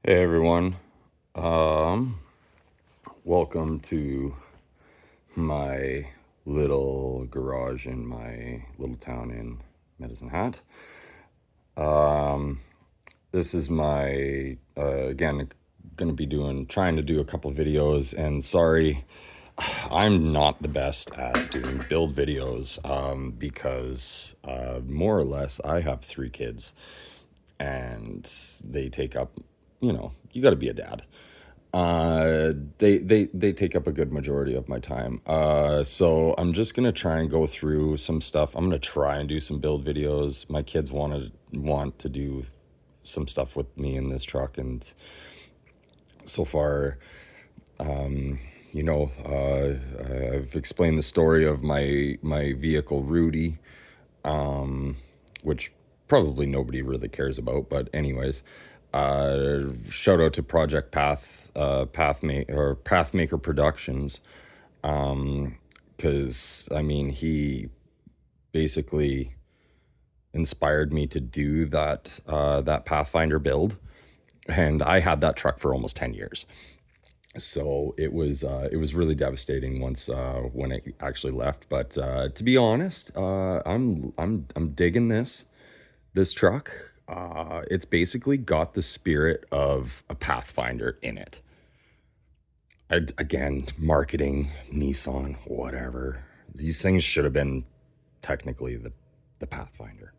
Hey everyone, um, welcome to my little garage in my little town in Medicine Hat. Um, this is my, again, gonna be trying to do a couple videos, and sorry, I'm not the best at doing build videos, because, more or less, I have 3 kids, and they take up, you gotta be a dad. They take up a good majority of my time. So I'm just gonna try and go through some stuff. I'm gonna try and do some build videos. My kids want to do some stuff with me in this truck, and so far, I've explained the story of my vehicle Rudy, which probably nobody really cares about. But anyways, shout out to Project Pathmaker Productions, because I mean he basically inspired me to do that Pathfinder build, and I had that truck for almost 10 years. So it was really devastating once when it actually left. But to be honest, I'm digging this truck. It's basically got the spirit of a Pathfinder in it. Again, marketing, Nissan, whatever. These things should have been technically the Pathfinder,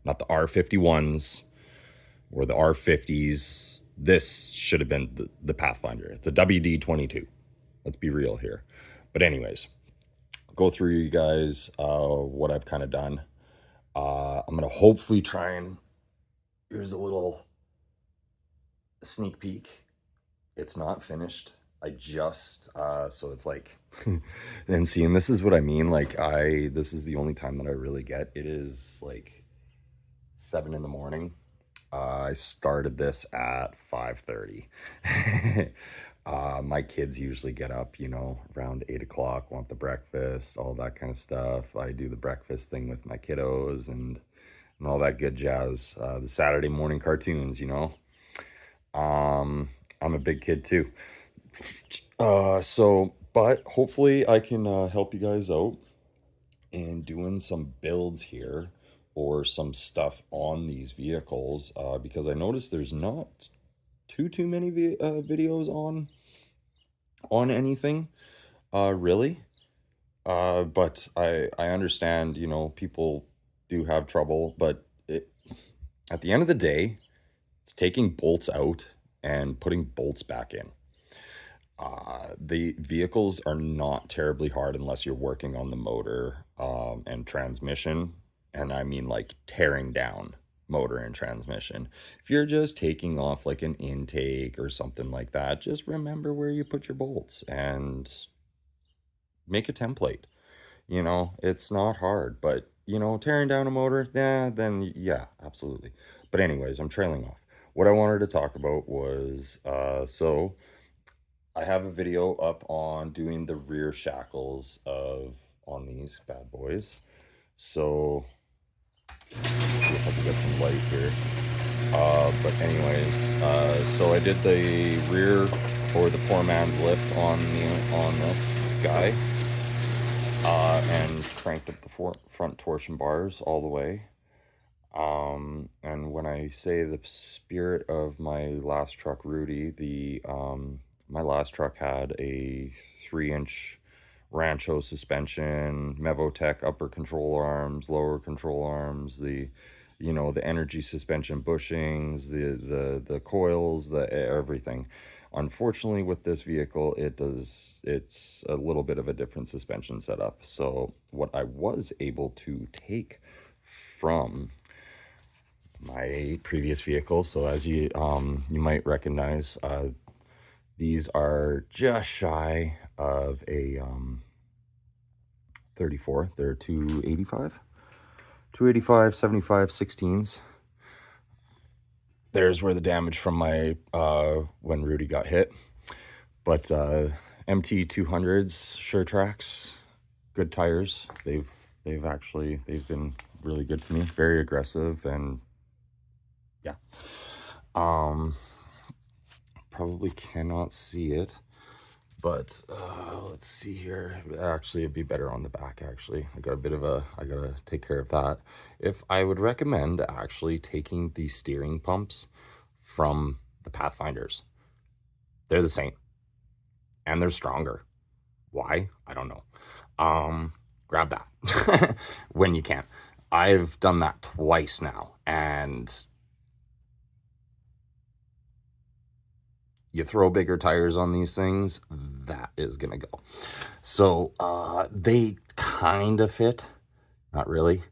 not the R51s or the R50s. This should have been the Pathfinder. It's a WD-22. Let's be real here. But anyways, go through you guys what I've kind of done. I'm gonna hopefully try and here's a little sneak peek. It's not finished. I just so it's like and seeing this is what I mean. Like this is the only time that I really get. It is like 7 in the morning. I started this at 5:30. My kids usually get up, around 8 o'clock, want the breakfast, all that kind of stuff. I do the breakfast thing with my kiddos and all that good jazz. The Saturday morning cartoons. I'm a big kid too. But hopefully I can help you guys out in doing some builds here or some stuff on these vehicles, because I noticed there's not too many videos on anything, really. But I understand, people do have trouble, but at the end of the day, it's taking bolts out and putting bolts back in. The vehicles are not terribly hard unless you're working on the motor and transmission. And I mean like tearing down motor and transmission. If you're just taking off like an intake or something like that, just remember where you put your bolts and make a template. It's not hard, but tearing down a motor, yeah, then yeah, absolutely. But anyways, I'm trailing off. What I wanted to talk about was so I have a video up on doing the rear shackles on these bad boys. So let's see if I can get some light here. But anyways, so I did the rear or the poor man's lift on this guy, and cranked up the front torsion bars all the way. And when I say the spirit of my last truck, Rudy, my last truck had a 3-inch Rancho suspension, Mevotech upper control arms, lower control arms, the energy suspension bushings, the coils, the everything. Unfortunately, with this vehicle, it's a little bit of a different suspension setup. So what I was able to take from my previous vehicle, so as you might recognize, these are just shy of a 34. They're 285 75 16s. There's where the damage from my when Rudy got hit. But MT 200s sure tracks, good tires. They've been really good to me, very aggressive, and yeah. probably cannot see it, but let's see here. Actually, it'd be better on the back, actually. I gotta take care of that. If I would recommend actually taking the steering pumps from the Pathfinders. They're the same, and they're stronger. Why? I don't know. Grab that when you can. I've done that twice now, and you throw bigger tires on these things, that is gonna go. So they kind of fit, not really.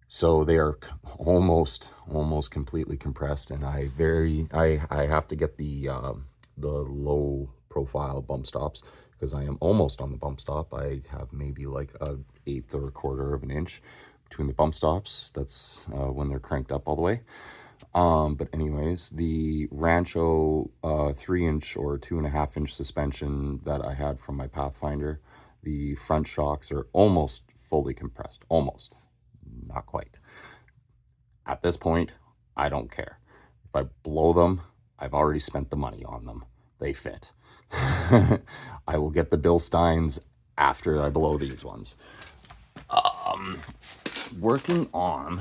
So they are almost completely compressed, and I have to get the low profile bump stops, because I am almost on the bump stop. I have maybe like a eighth or a quarter of an inch between the bump stops. That's when they're cranked up all the way. But anyways, the Rancho 3-inch or 2.5-inch suspension that I had from my Pathfinder, the front shocks are almost fully compressed. Almost. Not quite. At this point, I don't care. If I blow them, I've already spent the money on them. They fit. I will get the Bill Steins after I blow these ones. Working on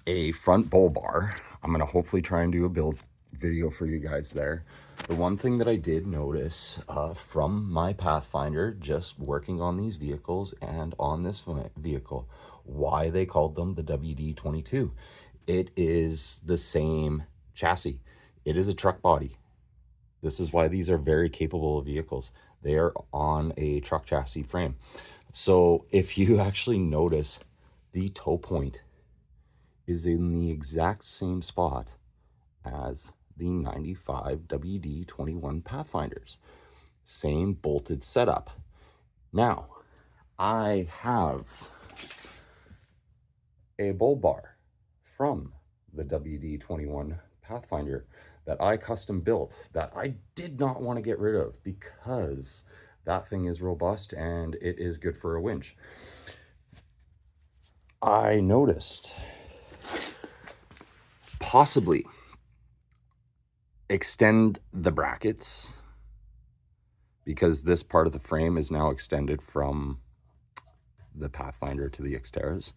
a front bull bar. I'm going to hopefully try and do a build video for you guys there. The one thing that I did notice from my Pathfinder, just working on these vehicles and on this vehicle, why they called them the WD-22. It is the same chassis. It is a truck body. This is why these are very capable of vehicles. They are on a truck chassis frame. So if you actually notice, the toe point is in the exact same spot as the 95 WD-21 Pathfinders. Same bolted setup. Now, I have a bull bar from the WD-21 Pathfinder that I custom built that I did not want to get rid of, because that thing is robust and it is good for a winch. I noticed possibly extend the brackets, because this part of the frame is now extended from the Pathfinder to the Xterras.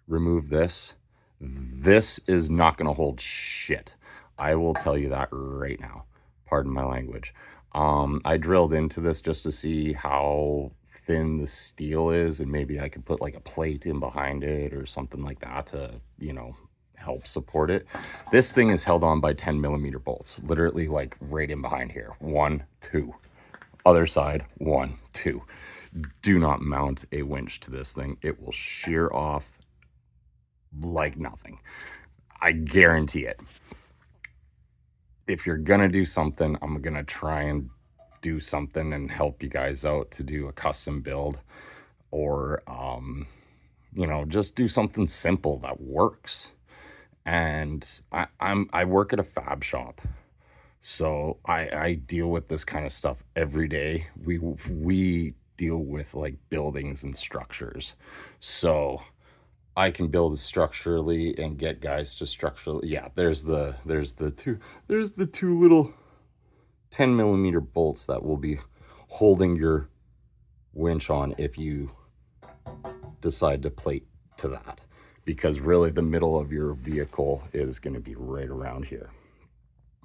Remove this. This is not going to hold shit. I will tell you that right now. Pardon my language. I drilled into this just to see how thin the steel is, and maybe I could put like a plate in behind it or something like that to, you know, help support it. This thing is held on by 10mm bolts, literally like right in behind here. 1, 2. Other side, 1, 2. Do not mount a winch to this thing. It will shear off like nothing. I guarantee it. If you're gonna do something, I'm gonna try and do something and help you guys out to do a custom build, or you know, just do something simple that works. And I work at a fab shop, so I deal with this kind of stuff every day. We deal with like buildings and structures, so I can build structurally and get guys to structurally. Yeah, there's the two little 10mm bolts that will be holding your winch on if you decide to plate to that, because really the middle of your vehicle is going to be right around here,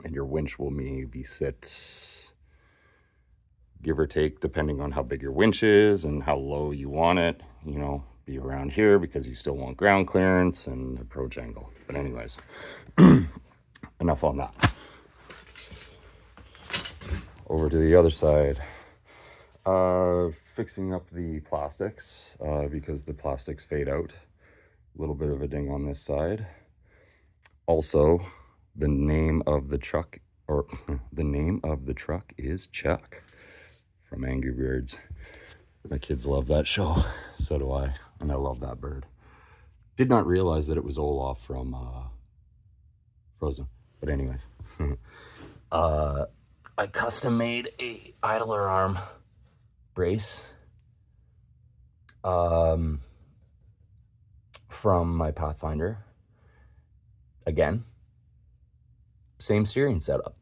and your winch will maybe sit, give or take, depending on how big your winch is and how low you want it, you know, be around here, because you still want ground clearance and approach angle. But anyways, enough on that. Over to the other side. Fixing up the plastics, because the plastics fade out. A little bit of a ding on this side. Also, the name of the truck, or the name of the truck is Chuck from Angry Birds. My kids love that show. So do I. And I love that bird. Did not realize that it was Olaf from Frozen. But anyways. I custom made a idler arm brace from my Pathfinder. Again, Same steering setup.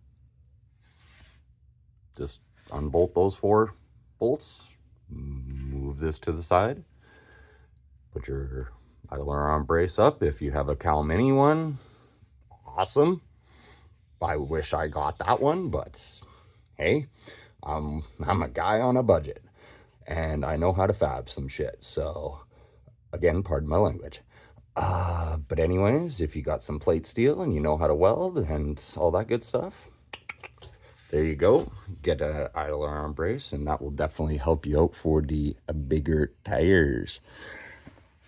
Just unbolt those 4 bolts, move this to the side, put your idler arm brace up. If you have a Cal Mini one, awesome. I wish I got that one, but hey, I'm a guy on a budget and I know how to fab some shit. So again, pardon my language. But anyways, if you got some plate steel and you know how to weld and all that good stuff, there you go. Get a idler arm brace, and that will definitely help you out for the bigger tires.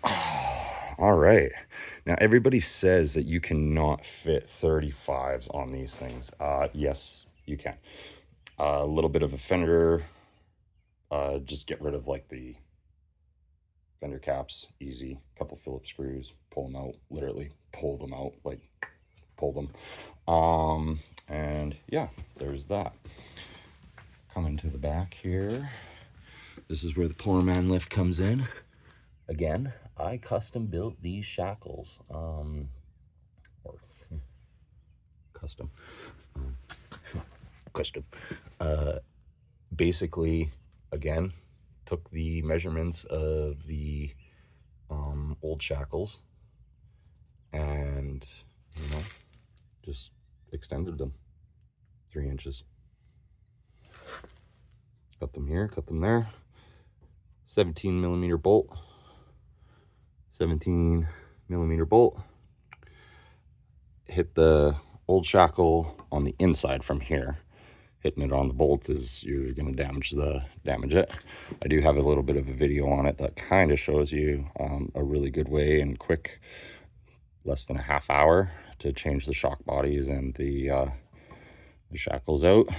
All right. Now, everybody says that you cannot fit 35s on these things. Yes, you can. A little bit of a fender. Just get rid of like the fender caps. Easy. Couple Phillips screws. Pull them out. Literally pull them out. Like, pull them. And yeah, there's that. Coming to the back here. This is where the poor man lift comes in. Again, I custom built these shackles. Custom. Basically, again, took the measurements of the old shackles and, you know, just extended them 3 inches. Cut them here, cut them there. 17 millimeter bolt. 17 millimeter bolt. Hit the old shackle on the inside from here. Hitting it on the bolt is you're going to damage it. I do have a little bit of a video on it that kind of shows you a really good way and quick, less than a half hour, to change the shock bodies and the shackles out.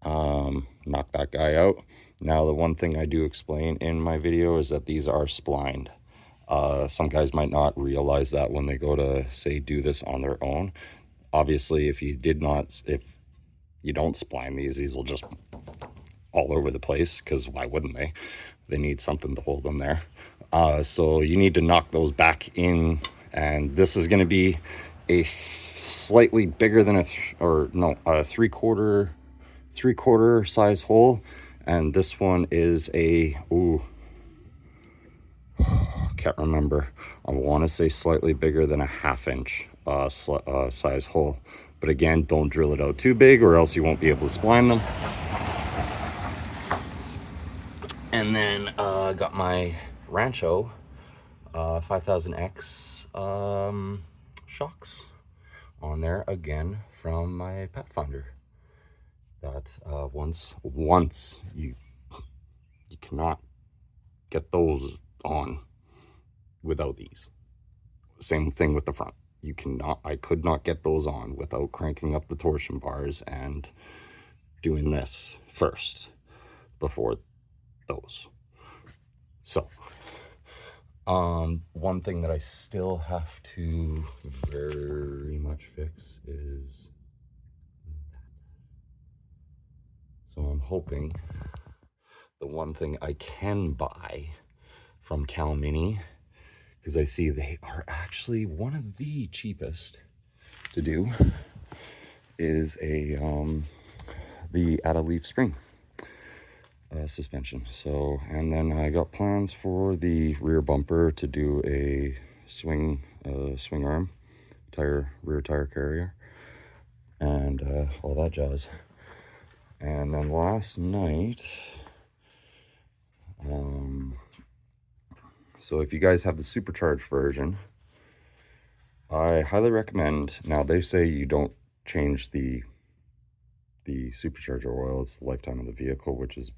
Knock that guy out. Now, the one thing I do explain in my video is that these are splined. Some guys might not realize that when they go to, say, do this on their own. Obviously, if you don't spline these will just all over the place, because why wouldn't they? They need something to hold them there. So you need to knock those back in, and this is going to be a slightly bigger than a three-quarter size hole, and this one is a can't remember. I want to say slightly bigger than a 1/2 inch size hole. But again, don't drill it out too big or else you won't be able to spline them. And then got my Rancho 5000X shocks on there again from my Pathfinder. That once you cannot get those on without these. Same thing with the front. I could not get those on without cranking up the torsion bars and doing this first before those. So, one thing that I still have to very much fix is that. So I'm hoping the one thing I can buy from Cal Mini, because I see they are actually one of the cheapest to do, is the add-a-leaf spring suspension. So, and then I got plans for the rear bumper to do a swing arm, rear tire carrier, and all that jazz. And then last night, so if you guys have the supercharged version, I highly recommend. Now, they say you don't change the supercharger oil. It's the lifetime of the vehicle, which is,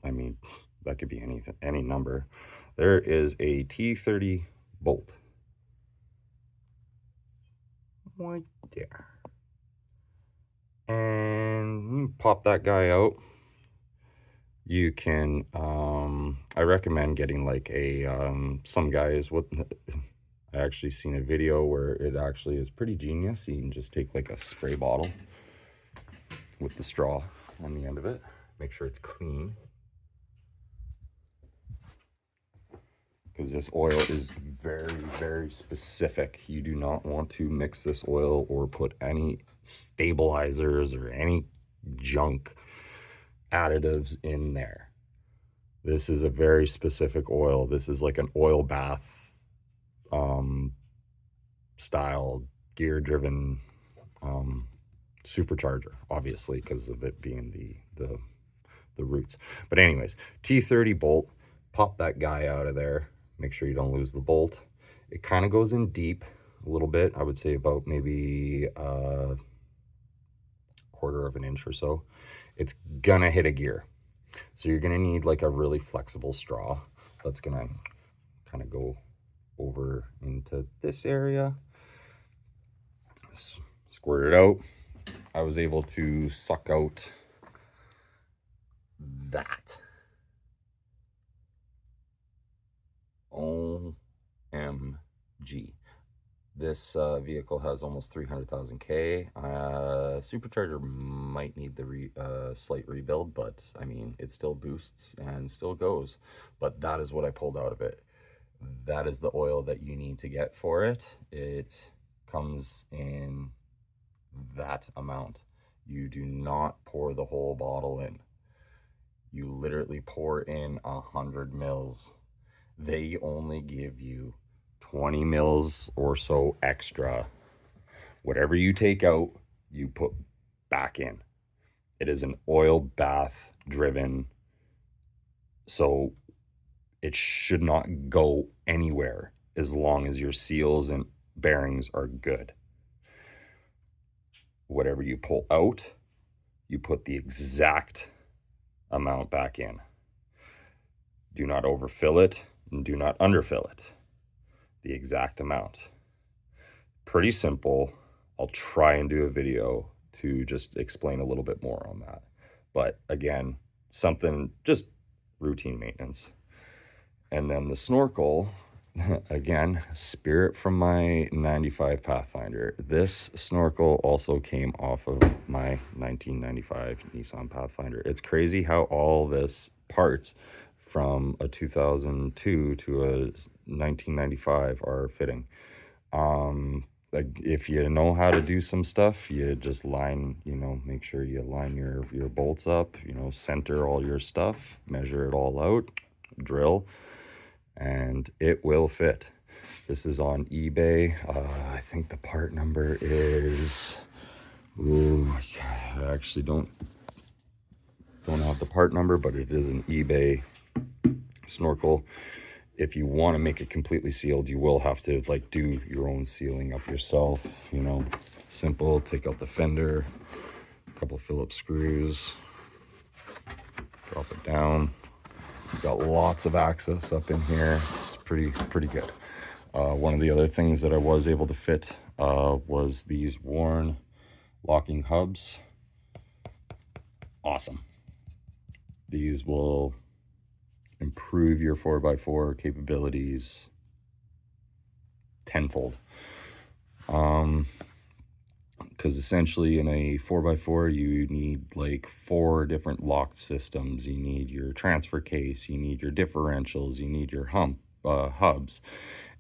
I mean, that could be any number. There is a T30 bolt right there, and you pop that guy out. You can I recommend getting like a some guys, what I actually seen a video where it actually is pretty genius. You can just take like a spray bottle with the straw on the end of it, make sure it's clean, because this oil is very, very specific. You do not want to mix this oil or put any stabilizers or any junk additives in there. This is a very specific oil. This is like an oil bath style gear driven supercharger, obviously, because of it being the roots. But anyways, T30 bolt, pop that guy out of there. Make sure you don't lose the bolt. It kind of goes in deep a little bit. I would say about maybe a quarter of an inch or so. It's gonna hit a gear. So you're gonna need like a really flexible straw that's gonna kind of go over into this area. Squirt it out. I was able to suck out that. OMG. This vehicle has almost 300,000 K. Supercharger might need the slight rebuild, but I mean, it still boosts and still goes. But that is what I pulled out of it. That is the oil that you need to get for it. It comes in that amount. You do not pour the whole bottle in. You literally pour in 100 mils. They only give you 20 mils or so extra. Whatever you take out, you put back in. It is an oil bath driven, so it should not go anywhere as long as your seals and bearings are good. Whatever you pull out, you put the exact amount back in. Do not overfill it and do not underfill it. The exact amount. Pretty simple. I'll try and do a video to just explain a little bit more on that. But again, something just routine maintenance. And then the snorkel, again, spirit from my 95 Pathfinder. This snorkel also came off of my 1995 Nissan Pathfinder. It's crazy how all this parts from a 2002 to a 1995 are fitting. Like if you know how to do some stuff, you just line, make sure you line your bolts up, center all your stuff, measure it all out, drill, and it will fit. This is on eBay. I think the part number is, I actually don't have the part number, but it is an eBay snorkel. If you want to make it completely sealed, you will have to like do your own sealing up yourself. Simple. Take out the fender, a couple of Phillips screws, drop it down. You've got lots of access up in here. It's pretty good. One of the other things that I was able to fit was these worn locking hubs. Awesome. These will improve your 4x4 capabilities tenfold. Because essentially in a 4x4 you need like 4 different locked systems. You need your transfer case, you need your differentials, you need your hubs,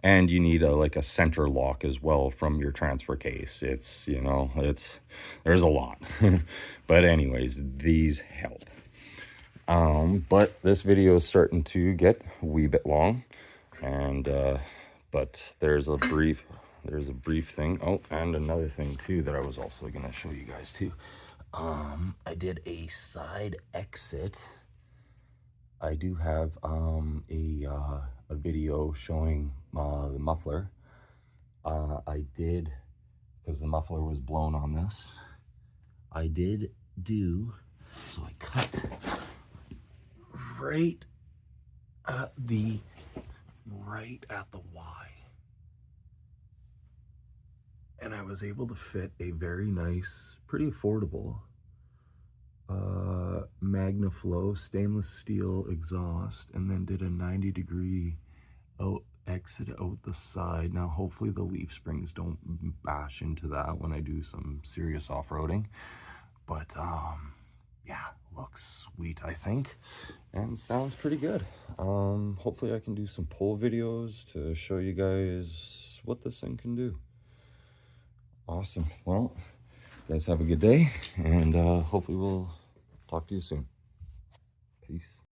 and you need like a center lock as well from your transfer case. It's there's a lot. But anyways, these help. But this video is starting to get a wee bit long, and but there's a brief thing. Oh, and another thing too that I was also gonna show you guys too. I did a side exit. I do have a video showing the muffler. I did, because the muffler was blown on this, I did do, so I cut right at the Y, and I was able to fit a very nice, pretty affordable MagnaFlow stainless steel exhaust, and then did a 90-degree exit out the side. Now hopefully the leaf springs don't bash into that when I do some serious off-roading, but yeah, looks sweet, I think, and sounds pretty good. Hopefully I can do some pull videos to show you guys what this thing can do. Awesome. Well, you guys have a good day, and hopefully we'll talk to you soon. Peace.